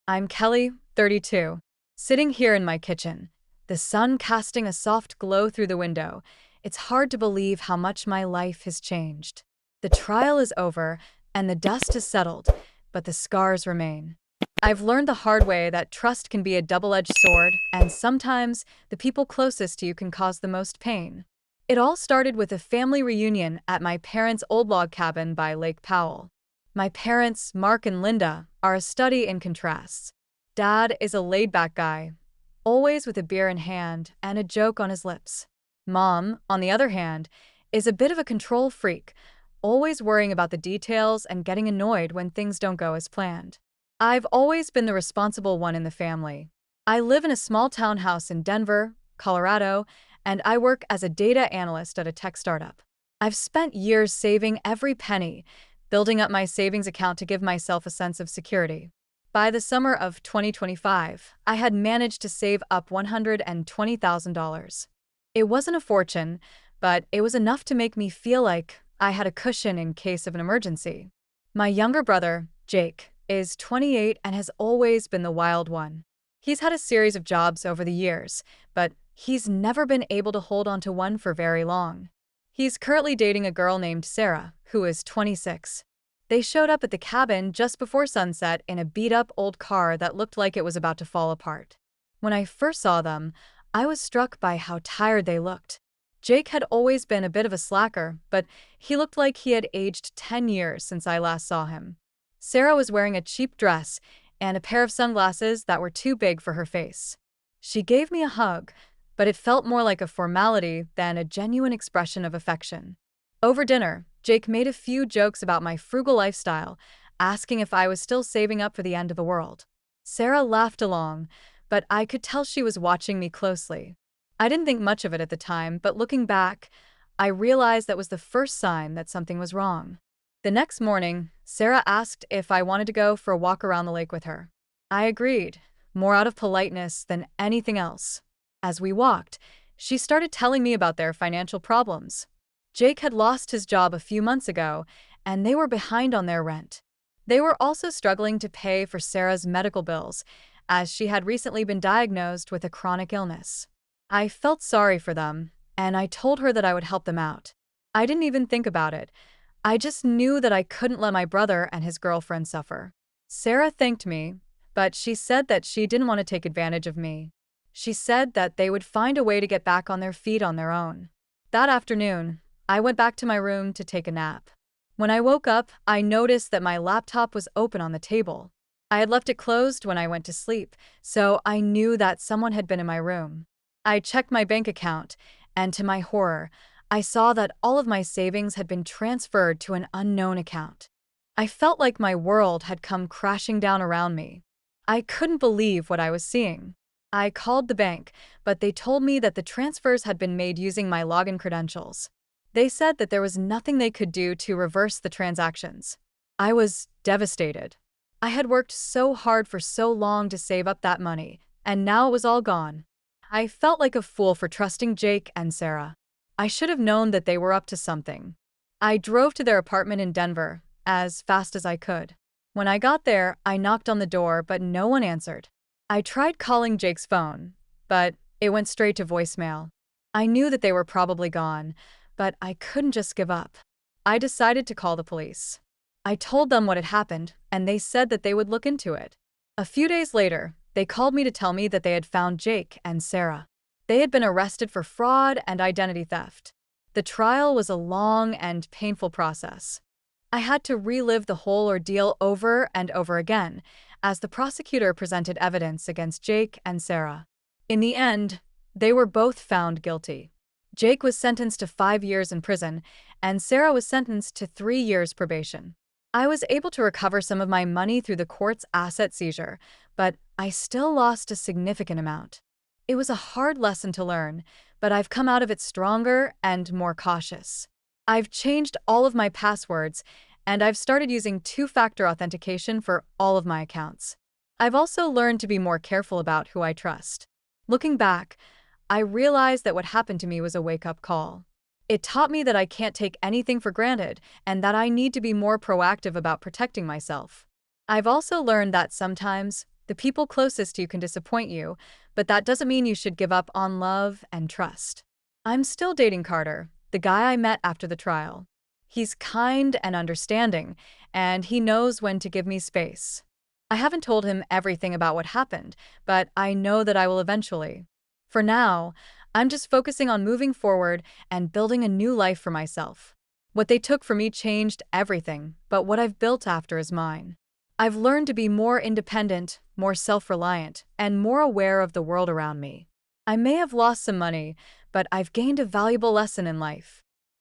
I'm Kelly, 32, sitting here in my kitchen, the sun casting a soft glow through the window. It's hard to believe how much my life has changed. The trial is over, and the dust has settled, but the scars remain. I've learned the hard way that trust can be a double-edged sword, and sometimes the people closest to you can cause the most pain. It all started with a family reunion at my parents' old log cabin by Lake Powell. My parents, Mark and Linda, are a study in contrasts. Dad is a laid-back guy, always with a beer in hand and a joke on his lips. Mom, on the other hand, is a bit of a control freak, always worrying about the details and getting annoyed when things don't go as planned. I've always been the responsible one in the family. I live in a small townhouse in Denver, Colorado, and I work as a data analyst at a tech startup. I've spent years saving every penny, building up my savings account to give myself a sense of security. By the summer of 2025, I had managed to save up $120,000. It wasn't a fortune, but it was enough to make me feel like I had a cushion in case of an emergency. My younger brother, Jake, is 28 and has always been the wild one. He's had a series of jobs over the years, but he's never been able to hold on to one for very long. He's currently dating a girl named Sarah, who is 26. They showed up at the cabin just before sunset in a beat-up old car that looked like it was about to fall apart. When I first saw them, I was struck by how tired they looked. Jake had always been a bit of a slacker, but he looked like he had aged 10 years since I last saw him. Sarah was wearing a cheap dress and a pair of sunglasses that were too big for her face. She gave me a hug, but it felt more like a formality than a genuine expression of affection. Over dinner, Jake made a few jokes about my frugal lifestyle, asking if I was still saving up for the end of the world. Sarah laughed along, but I could tell she was watching me closely. I didn't think much of it at the time, but looking back, I realized that was the first sign that something was wrong. The next morning, Sarah asked if I wanted to go for a walk around the lake with her. I agreed, more out of politeness than anything else. As we walked, she started telling me about their financial problems. Jake had lost his job a few months ago, and they were behind on their rent. They were also struggling to pay for Sarah's medical bills, as she had recently been diagnosed with a chronic illness. I felt sorry for them, and I told her that I would help them out. I didn't even think about it. I just knew that I couldn't let my brother and his girlfriend suffer. Sarah thanked me, but she said that she didn't want to take advantage of me. She said that they would find a way to get back on their feet on their own. That afternoon, I went back to my room to take a nap. When I woke up, I noticed that my laptop was open on the table. I had left it closed when I went to sleep, so I knew that someone had been in my room. I checked my bank account, and to my horror, I saw that all of my savings had been transferred to an unknown account. I felt like my world had come crashing down around me. I couldn't believe what I was seeing. I called the bank, but they told me that the transfers had been made using my login credentials. They said that there was nothing they could do to reverse the transactions. I was devastated. I had worked so hard for so long to save up that money, and now it was all gone. I felt like a fool for trusting Jake and Sarah. I should have known that they were up to something. I drove to their apartment in Denver as fast as I could. When I got there, I knocked on the door, but no one answered. I tried calling Jake's phone, but it went straight to voicemail. I knew that they were probably gone, but I couldn't just give up. I decided to call the police. I told them what had happened, and they said that they would look into it. A few days later, they called me to tell me that they had found Jake and Sarah. They had been arrested for fraud and identity theft. The trial was a long and painful process. I had to relive the whole ordeal over and over again, as the prosecutor presented evidence against Jake and Sarah. In the end, they were both found guilty. Jake was sentenced to 5 years in prison, and Sarah was sentenced to 3 years probation. I was able to recover some of my money through the court's asset seizure, but I still lost a significant amount. It was a hard lesson to learn, but I've come out of it stronger and more cautious. I've changed all of my passwords, and I've started using two-factor authentication for all of my accounts. I've also learned to be more careful about who I trust. Looking back, I realized that what happened to me was a wake-up call. It taught me that I can't take anything for granted and that I need to be more proactive about protecting myself. I've also learned that sometimes The people closest to you can disappoint you, but that doesn't mean you should give up on love and trust. I'm still dating Carter, the guy I met after the trial. He's kind and understanding, and he knows when to give me space. I haven't told him everything about what happened, but I know that I will eventually. For now, I'm just focusing on moving forward and building a new life for myself. What they took from me changed everything, but what I've built after is mine. I've learned to be more independent, more self-reliant, and more aware of the world around me. I may have lost some money, but I've gained a valuable lesson in life.